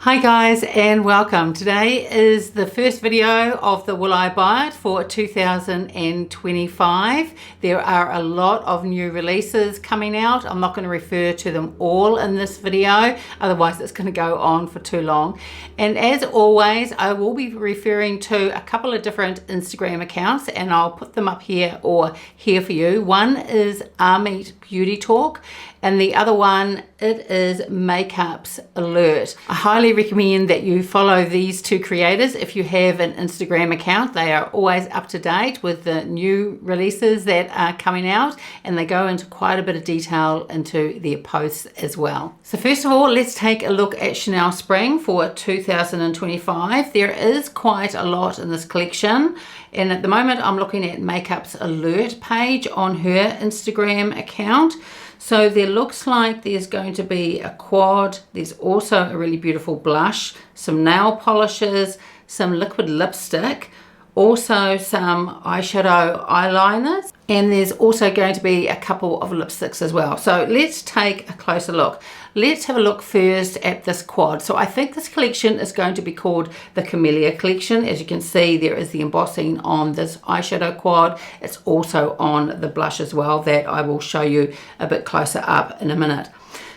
Hi guys and welcome. Today is the first video of the Will I Buy It for 2025. There are a lot of new releases coming out. I'm not going to refer to them all in this video, otherwise it's going to go on for too long. And as always, I will be referring to a couple of different Instagram accounts and I'll put them up here or here for you. One is Army Beauty Talk and the other one, it is Makeup's Alert. I highly recommend that you follow these two creators if you have an Instagram account. They are always up to date with the new releases that are coming out and they go into quite a bit of detail into their posts as well. So first of all, let's take a look at Chanel Spring for 2025. There is quite a lot in this collection. And at the moment, I'm looking at Makeup's Alert page on her Instagram account. So there looks like there's going to be a quad. There's also a really beautiful blush, some nail polishes, some liquid lipstick, also some eyeshadow eyeliners, and there's also going to be a couple of lipsticks as well. So let's take a closer look. Let's have a look first at this quad. So I think this collection is going to be called the Camellia collection. As you can see, there is the embossing on this eyeshadow quad. It's also on the blush as well that I will show you a bit closer up in a minute.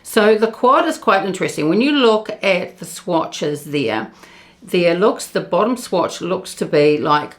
So the quad is quite interesting. When you look at the swatches the bottom swatch looks to be like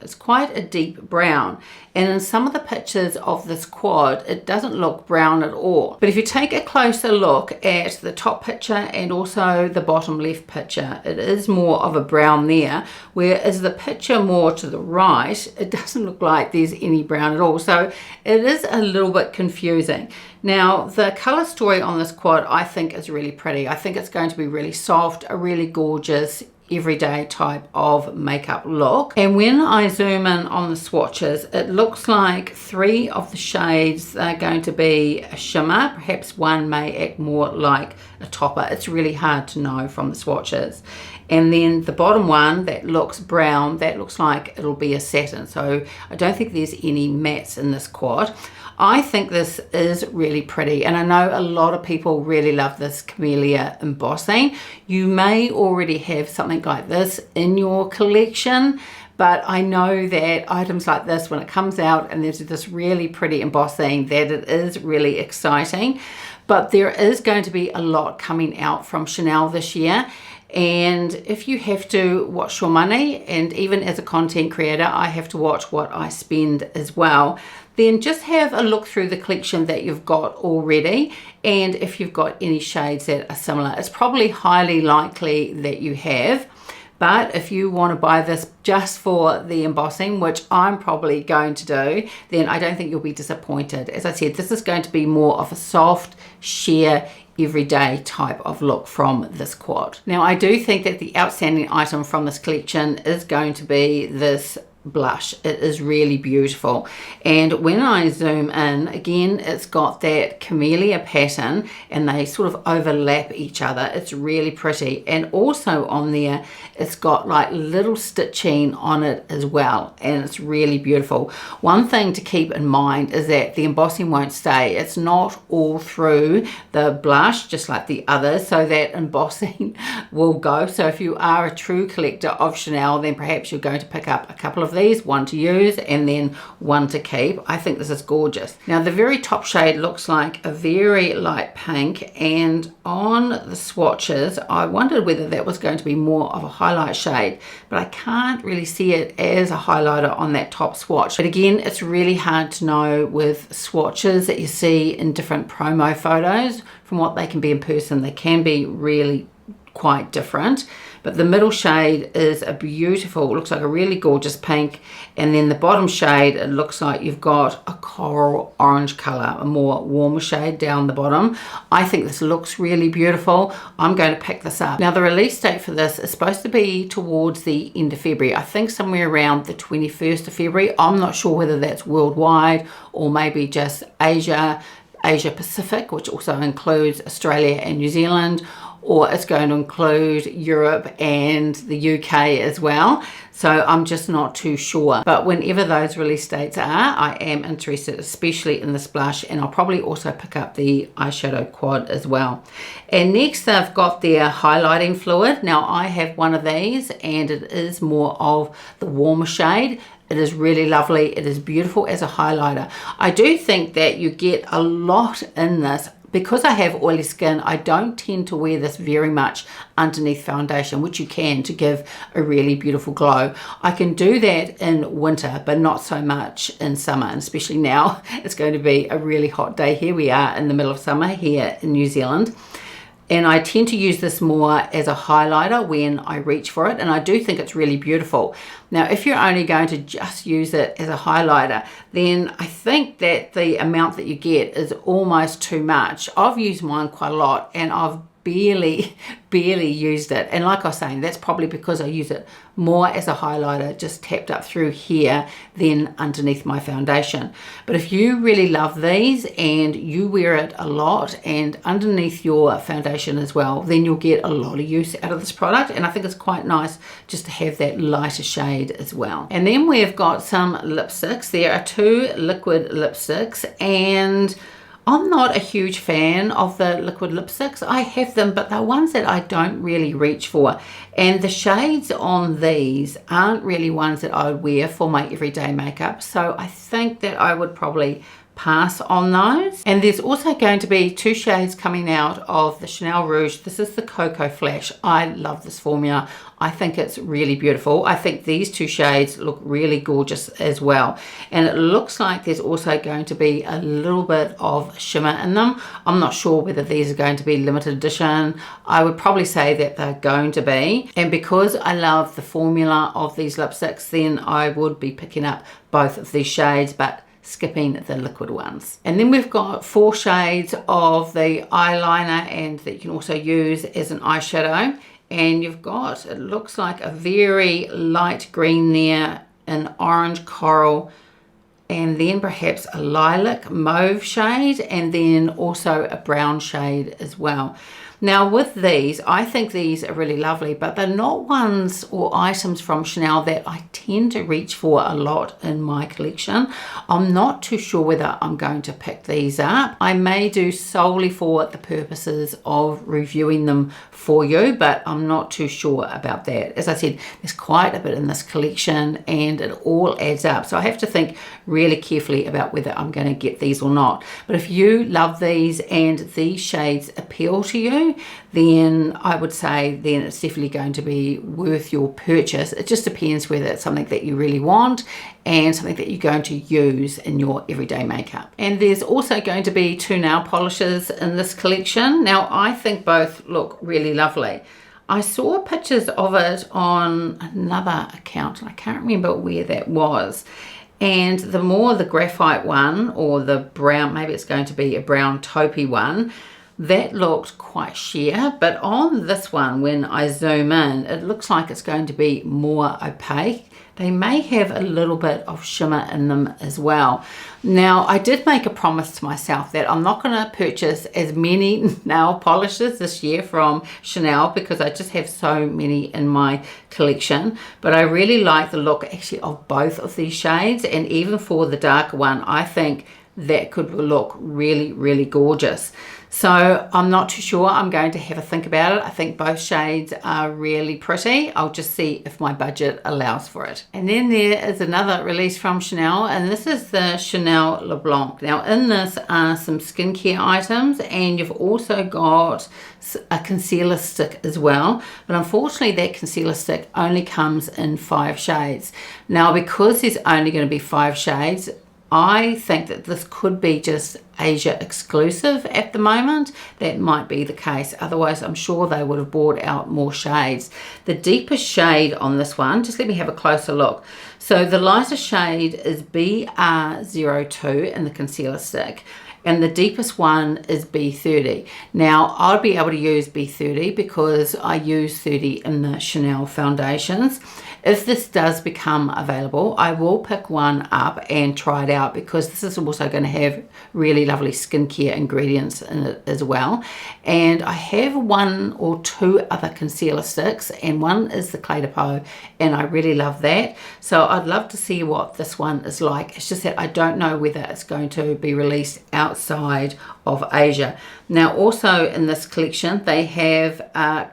it's quite a deep brown, and in some of the pictures of this quad it doesn't look brown at all. But if you take a closer look at the top picture and also the bottom left picture, it is more of a brown there, whereas the picture more to the right, it doesn't look like there's any brown at all. So it is a little bit confusing. Now the color story on this quad I think is really pretty. I think it's going to be really soft, a really gorgeous everyday type of makeup look. And when I zoom in on the swatches, it looks like 3 of the shades are going to be a shimmer. Perhaps one may act more like a topper. It's really hard to know from the swatches. And then the bottom one that looks brown, that looks like it'll be a satin. So I don't think there's any mattes in this quad. I think this is really pretty, and I know a lot of people really love this Camellia embossing. You may already have something like this in your collection, but I know that items like this, when it comes out and there's this really pretty embossing, that it is really exciting. But there is going to be a lot coming out from Chanel this year. And if you have to watch your money, and even as a content creator, I have to watch what I spend as well, then just have a look through the collection that you've got already. And if you've got any shades that are similar, it's probably highly likely that you have. But if you want to buy this just for the embossing, which I'm probably going to do, then I don't think you'll be disappointed. As I said, this is going to be more of a soft, sheer, everyday type of look from this quad. Now I do think that the outstanding item from this collection is going to be this blush. It is really beautiful, and when I zoom in again, it's got that camellia pattern and they sort of overlap each other. It's really pretty, and also on there it's got like little stitching on it as well, and it's really beautiful. One thing to keep in mind is that the embossing won't stay. It's not all through the blush just like the others, so that embossing will go. So if you are a true collector of Chanel, then perhaps you're going to pick up a couple of these, one to use and then one to keep. I think this is gorgeous. Now the very top shade looks like a very light pink, and on the swatches I wondered whether that was going to be more of a highlight shade, but I can't really see it as a highlighter on that top swatch. But again, it's really hard to know with swatches that you see in different promo photos from what they can be in person. They can be really quite different. But the middle shade is a beautiful, looks like a really gorgeous pink, and then the bottom shade, it looks like you've got a coral orange color, a more warmer shade down the bottom. I think this looks really beautiful. I'm going to pick this up. Now the release date for this is supposed to be towards the end of February. I think somewhere around the 21st of February. I'm not sure whether that's worldwide or maybe just Asia Pacific, which also includes Australia and New Zealand, or it's going to include Europe and the UK as well. So I'm just not too sure. But whenever those release dates are, I am interested, especially in this blush, and I'll probably also pick up the eyeshadow quad as well. And next they've got their highlighting fluid. Now I have one of these and it is more of the warmer shade. It is really lovely. It is beautiful as a highlighter. I do think that you get a lot in this. Because I have oily skin, I don't tend to wear this very much underneath foundation, which you can to give a really beautiful glow. I can do that in winter, but not so much in summer, and especially now. It's going to be a really hot day. Here we are in the middle of summer here in New Zealand. And I tend to use this more as a highlighter when I reach for it, and I do think it's really beautiful. Now, if you're only going to just use it as a highlighter, then I think that the amount that you get is almost too much. I've used mine quite a lot, and I've barely used it. And like I was saying, that's probably because I use it more as a highlighter, just tapped up through here than underneath my foundation. But if you really love these and you wear it a lot and underneath your foundation as well, then you'll get a lot of use out of this product. And I think it's quite nice just to have that lighter shade as well. And then we've got some lipsticks. There are 2 liquid lipsticks, and I'm not a huge fan of the liquid lipsticks. I have them, but they're ones that I don't really reach for. And the shades on these aren't really ones that I would wear for my everyday makeup. So I think that I would probably pass on those. And there's also going to be 2 shades coming out of the Chanel Rouge. This is the Cocoa Flash. I love this formula. I think it's really beautiful. I think these 2 shades look really gorgeous as well. And it looks like there's also going to be a little bit of shimmer in them. I'm not sure whether these are going to be limited edition. I would probably say that they're going to be. And because I love the formula of these lipsticks, then I would be picking up both of these shades, but skipping the liquid ones. And then we've got 4 shades of the eyeliner, and that you can also use as an eyeshadow. And you've got, it looks like a very light green there, an orange coral, and then perhaps a lilac mauve shade, and then also a brown shade as well. Now with these, I think these are really lovely, but they're not ones or items from Chanel that I tend to reach for a lot in my collection. I'm not too sure whether I'm going to pick these up. I may do solely for the purposes of reviewing them for you, but I'm not too sure about that. As I said, there's quite a bit in this collection and it all adds up. So I have to think really carefully about whether I'm going to get these or not. But if you love these and these shades appeal to you, then I would say then it's definitely going to be worth your purchase. It just depends whether it's something that you really want and something that you're going to use in your everyday makeup. And there's also going to be 2 nail polishes in this collection. Now I think both look really lovely. I saw pictures of it on another account, and I can't remember where that was. And the more the graphite one, or the brown, maybe it's going to be a brown taupey one, that looked quite sheer, but on this one, when I zoom in, it looks like it's going to be more opaque. They may have a little bit of shimmer in them as well. Now, I did make a promise to myself that I'm not going to purchase as many nail polishes this year from Chanel because I just have so many in my collection. But I really like the look actually of both of these shades, and even for the darker one, I think that could look really, really gorgeous. So I'm not too sure. I'm going to have a think about it. I think both shades are really pretty. I'll just see if my budget allows for it. And then there is another release from Chanel, and this is the Chanel LeBlanc. Now in this are some skincare items, and you've also got a concealer stick as well. But unfortunately that concealer stick only comes in 5 shades. Now because there's only going to be 5 shades, I think that this could be just Asia exclusive at the moment. That might be the case. Otherwise, I'm sure they would have brought out more shades. The deepest shade on this one, just let me have a closer look. So the lighter shade is BR02 in the concealer stick. and the deepest one is B30. Now I'll be able to use B30 because I use 30 in the Chanel foundations. If this does become available, I will pick one up and try it out, because this is also going to have really lovely skincare ingredients in it as well. And I have 1 or 2 other concealer sticks, and one is the Clé de Peau, and I really love that. So I'd love to see what this one is like. It's just that I don't know whether it's going to be released outside of Asia. Now also in this collection they have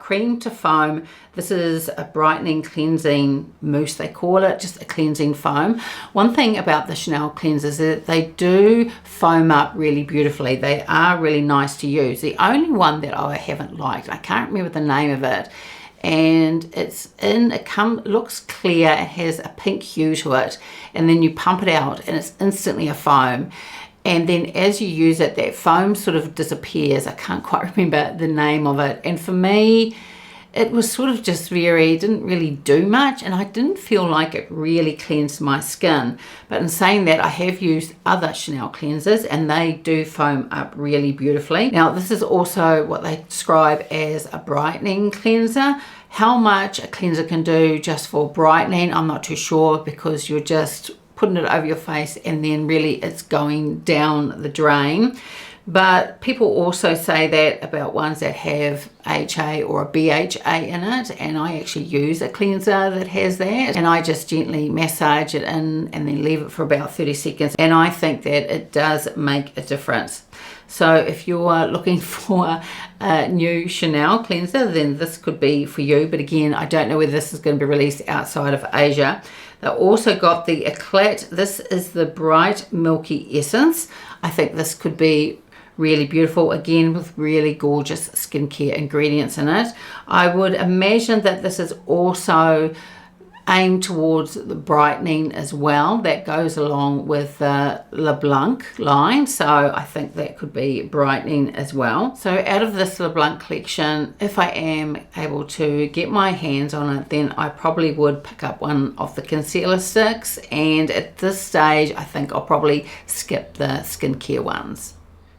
cream to foam. This is a brightening cleansing mousse, they call it, just a cleansing foam. One thing about the Chanel cleansers is that they do foam up really beautifully. They are really nice to use. The only one that I haven't liked, I can't remember the name of it, and it looks clear, it has a pink hue to it, and then you pump it out and it's instantly a foam. And then as you use it, that foam sort of disappears. I can't quite remember the name of it. And for me, it was sort of just didn't really do much, and I didn't feel like it really cleansed my skin. But in saying that, I have used other Chanel cleansers and they do foam up really beautifully. Now this is also what they describe as a brightening cleanser. How much a cleanser can do just for brightening, I'm not too sure, because you're just putting it over your face and then really it's going down the drain. But people also say that about ones that have HA or a BHA in it, and I actually use a cleanser that has that, and I just gently massage it in and then leave it for about 30 seconds, and I think that it does make a difference. So if you're looking for a new Chanel cleanser, then this could be for you. But again, I don't know whether this is going to be released outside of Asia. They also got the Eclat. This is the Bright Milky Essence. I think this could be really beautiful, again with really gorgeous skincare ingredients in it. I would imagine that this is also aimed towards the brightening as well. That goes along with the LeBlanc line, so I think that could be brightening as well. So out of this LeBlanc collection, if I am able to get my hands on it, then I probably would pick up one of the concealer sticks, and at this stage I think I'll probably skip the skincare ones.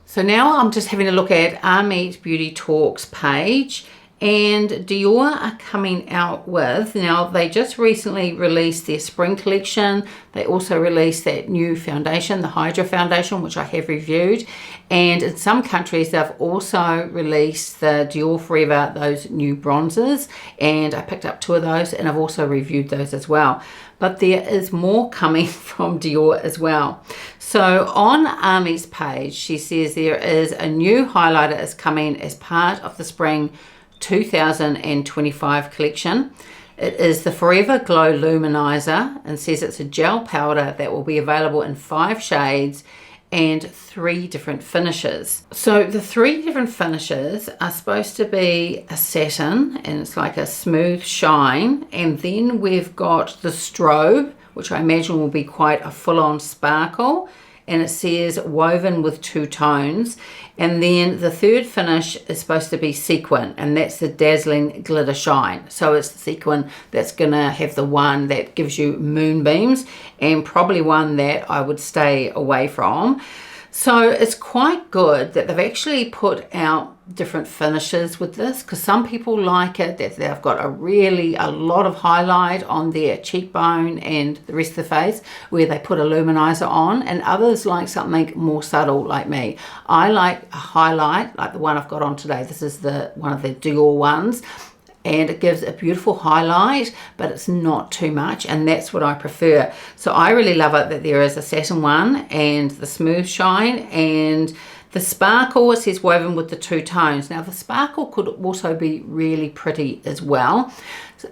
So now I'm just having a look at Armit Beauty Talks page, and Dior are coming out with, now they just recently released their spring collection. They also released that new foundation, the Hydra foundation, which I have reviewed, and in some countries they've also released the Dior Forever, those new bronzers, and I picked up 2 of those and I've also reviewed those as well. But there is more coming from Dior as well. So on Army's page, she says there is a new highlighter is coming as part of the spring 2025 collection. It is the Forever Glow Luminizer, and says it's a gel powder that will be available in 5 shades and 3 different finishes. So the 3 different finishes are supposed to be a satin, and it's like a smooth shine, and then we've got the strobe, which I imagine will be quite a full-on sparkle, and it says woven with 2 tones. And then the 3rd finish is supposed to be sequin, and that's the dazzling glitter shine. So it's the sequin that's gonna have the one that gives you moonbeams, and probably one that I would stay away from. So it's quite good that they've actually put out different finishes with this, because some people like it that they've got a lot of highlight on their cheekbone and the rest of the face where they put a luminizer on, and others like something more subtle like me. I like a highlight like the one I've got on today. This is one of the Dior ones, and it gives a beautiful highlight, but it's not too much, and that's what I prefer. So I really love it that there is a satin one and the smooth shine, and the sparkle, it says woven with the 2 tones. Now the sparkle could also be really pretty as well.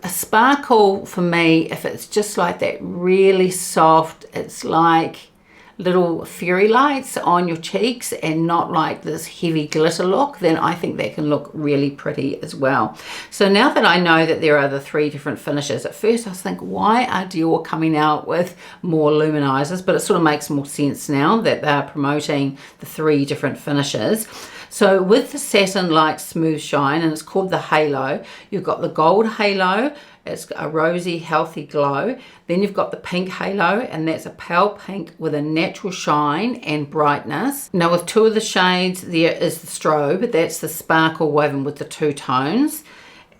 A sparkle for me, if it's just like that really soft, it's like little fairy lights on your cheeks and not like this heavy glitter look, then I think that can look really pretty as well. So now that I know that there are the 3 different finishes, at first I was thinking, why are Dior coming out with more luminizers? But it sort of makes more sense now that they're promoting the 3 different finishes. So with the satin-like smooth shine, and it's called the Halo, you've got the gold halo. It's a rosy, healthy glow. Then you've got the pink halo, and that's a pale pink with a natural shine and brightness. Now with two of the shades, there is the strobe. That's the sparkle woven with the two tones.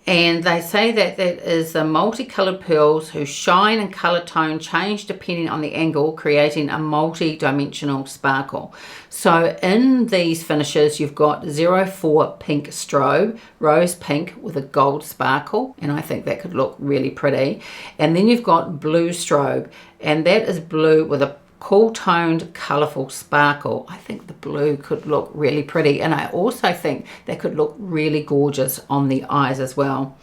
And they say that that is the multicolored pearls whose shine and color tone change depending on the angle, creating a multi-dimensional sparkle. So in these finishes, you've got 04 pink strobe, rose pink with a gold sparkle, and I think that could look really pretty. And then you've got blue strobe, and that is blue with a cool toned colorful sparkle. I think the blue could look really pretty, and I also think that could look really gorgeous on the eyes as well.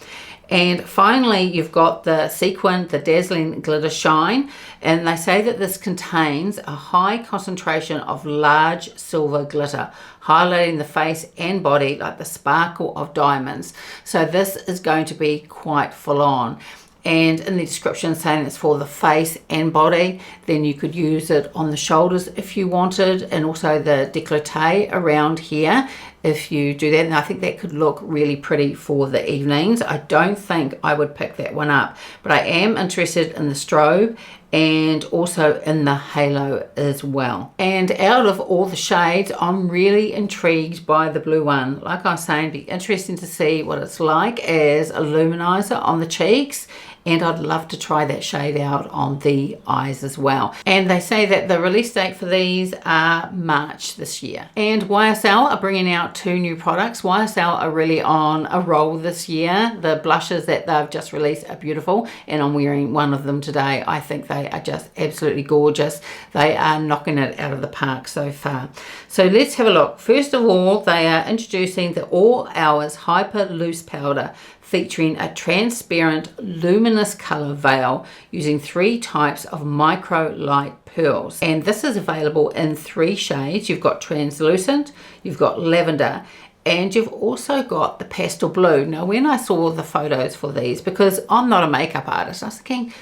And finally, you've got the sequin, the dazzling glitter shine, and they say that this contains a high concentration of large silver glitter, highlighting the face and body like the sparkle of diamonds. So this is going to be quite full on. And in the description saying it's for the face and body, then you could use it on the shoulders if you wanted, and also the décolleté around here if you do that. And I think that could look really pretty for the evenings. I don't think I would pick that one up, but I am interested in the strobe and also in the halo as well. And out of all the shades, I'm really intrigued by the blue one. Like I was saying, it'd be interesting to see what it's like as a luminizer on the cheeks, and I'd love to try that shade out on the eyes as well. And they say that the release date for these are March this year. And YSL are bringing out 2 new products. YSL are really on a roll this year. The blushes that they've just released are beautiful, and I'm wearing one of them today. I think they are just absolutely gorgeous. They are knocking it out of the park so far. So let's have a look. First of all, they are introducing the All Hours Hyper Loose Powder, featuring a transparent luminous color veil using 3 types of micro light pearls. And this is available in 3 shades. You've got translucent, you've got lavender, and you've also got the pastel blue. Now when I saw the photos for these, because I'm not a makeup artist, I was thinking,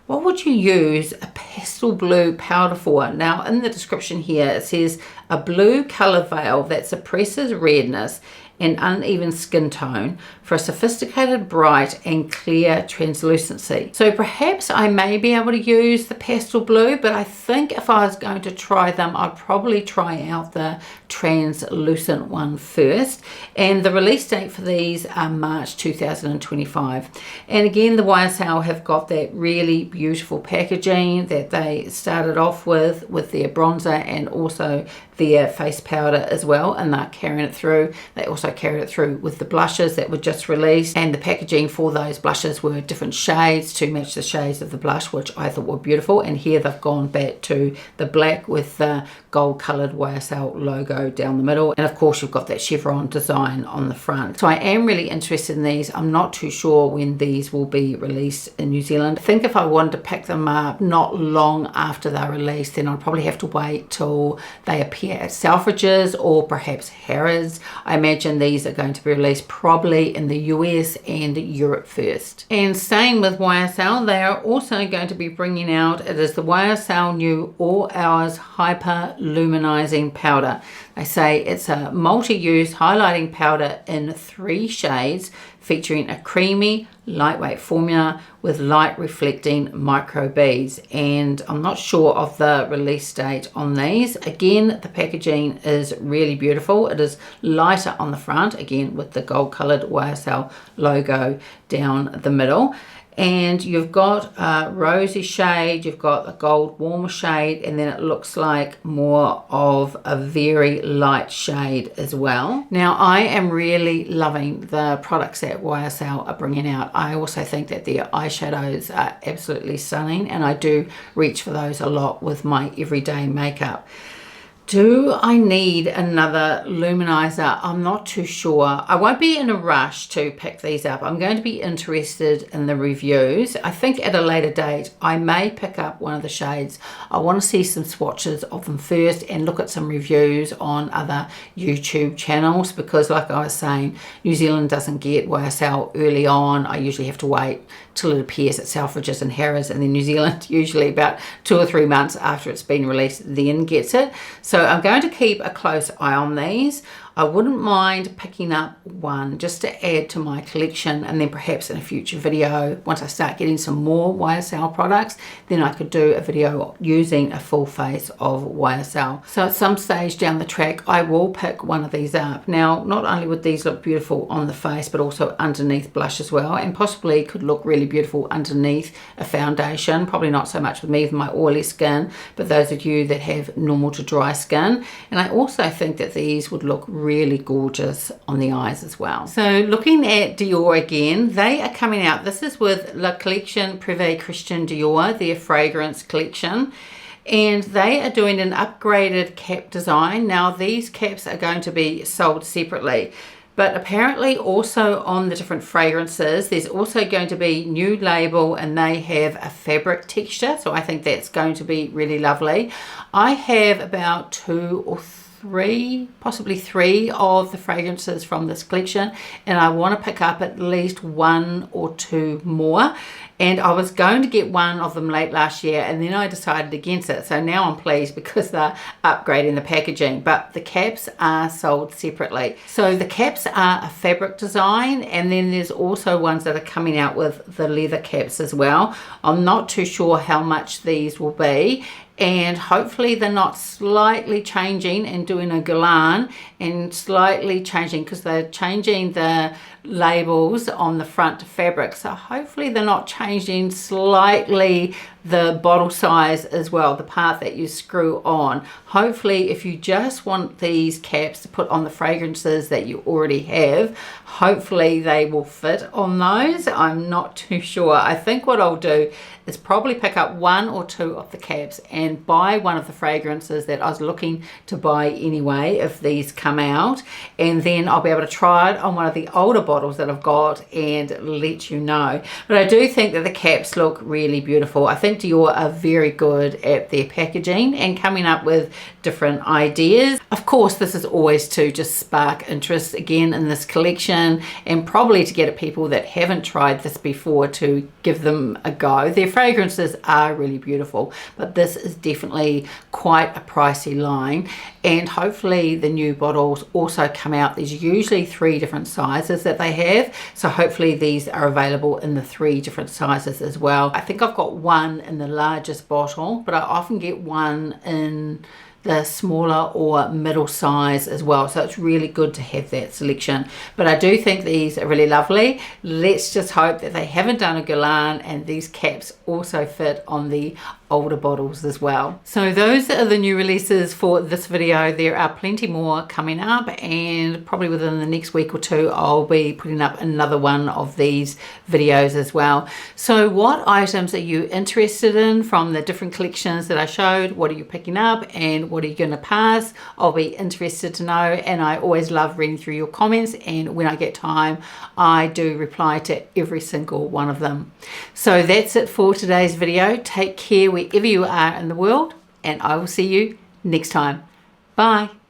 what would you use a pastel blue powder for? Now in the description here it says a blue color veil that suppresses redness and uneven skin tone for a sophisticated, bright and clear translucency. So perhaps I may be able to use the pastel blue, but I think if I was going to try them, I'd probably try out the translucent one first. And the release date for these are March 2025. And again, the YSL have got that really beautiful packaging that they started off with their bronzer and also their face powder as well, and they're carrying it through. They also carried it through with the blushes that were just released, and the packaging for those blushes were different shades to match the shades of the blush, which I thought were beautiful. And here they've gone back to the black with the gold colored YSL logo down the middle, and of course you've got that chevron design on the front. So I am really interested in these. I'm not too sure when these will be released in New Zealand. I think if I wanted to pick them up not long after they're released, then I'd probably have to wait till they appear at Selfridges or perhaps Harrods. I imagine these are going to be released probably in the US and Europe first. And staying with YSL, they are also going to be bringing out, it is the YSL New All Hours Hyper Luminizing Powder. They say it's a multi-use highlighting powder in 3 shades, featuring a creamy, lightweight formula with light reflecting micro beads. And I'm not sure of the release date on these. Again, the packaging is really beautiful. It is lighter on the front, again with the gold colored YSL logo down the middle. And you've got a rosy shade, you've got a gold warmer shade, and then it looks like more of a very light shade as well. Now I am really loving the products that YSL are bringing out. I also think that their eyeshadows are absolutely stunning, and I do reach for those a lot with my everyday makeup. Do I need another luminizer? I'm not too sure. I won't be in a rush to pick these up. I'm going to be interested in the reviews. I think at a later date, I may pick up one of the shades. I want to see some swatches of them first and look at some reviews on other YouTube channels, because like I was saying, New Zealand doesn't get YSL early on. I usually have to wait till it appears at Selfridges and Harrods, and then New Zealand usually about 2 or 3 months after it's been released then gets it. So I'm going to keep a close eye on these. I wouldn't mind picking up one just to add to my collection, and then perhaps in a future video, once I start getting some more YSL products, then I could do a video using a full face of YSL. So at some stage down the track, I will pick one of these up. Now, not only would these look beautiful on the face, but also underneath blush as well, and possibly could look really beautiful underneath a foundation. Probably not so much with me with my oily skin, but those of you that have normal to dry skin. And I also think that these would look really gorgeous on the eyes as well. So looking at Dior again, they are coming out. This is with La Collection Privé Christian Dior, their fragrance collection. And they are doing an upgraded cap design. Now these caps are going to be sold separately, but apparently also on the different fragrances, there's also going to be Nude label, and they have a fabric texture. So I think that's going to be really lovely. I have about 2 or 3, possibly 3 of the fragrances from this collection, and I want to pick up at least 1 or 2 more. And I was going to get one of them late last year, and then I decided against it. So now I'm pleased because they're upgrading the packaging, but the caps are sold separately. So the caps are a fabric design, and then there's also ones that are coming out with the leather caps as well. I'm not too sure how much these will be, and hopefully they're not slightly changing and doing a Guerlain and slightly changing, because they're changing the labels on the front fabric. So hopefully they're not changing slightly the bottle size as well, the part that you screw on. Hopefully, if you just want these caps to put on the fragrances that you already have, hopefully they will fit on those. I'm not too sure. I think what I'll do is probably pick up 1 or 2 of the caps and buy one of the fragrances that I was looking to buy anyway if these come out, and then I'll be able to try it on one of the older bottles that I've got and let you know. But I do think that the caps look really beautiful. I think Dior are very good at their packaging and coming up with different ideas. Of course, this is always to just spark interest again in this collection, and probably to get at people that haven't tried this before to give them a go. Their fragrances are really beautiful, but this is definitely quite a pricey line, and hopefully the new bottles also come out. There's usually 3 different sizes that they have, so hopefully these are available in the 3 different sizes as well. I think I've got one in the largest bottle, but I often get one in the smaller or middle size as well, so it's really good to have that selection. But I do think these are really lovely. Let's just hope that they haven't done a Guerlain and these caps also fit on the older bottles as well. So those are the new releases for this video. There are plenty more coming up, and probably within the next week or 2 I'll be putting up another one of these videos as well. So what items are you interested in from the different collections that I showed? What are you picking up and what are you going to pass? I'll be interested to know, and I always love reading through your comments, and when I get time I do reply to every single one of them. So that's it for today's video. Take care wherever you are in the world, and I will see you next time. Bye.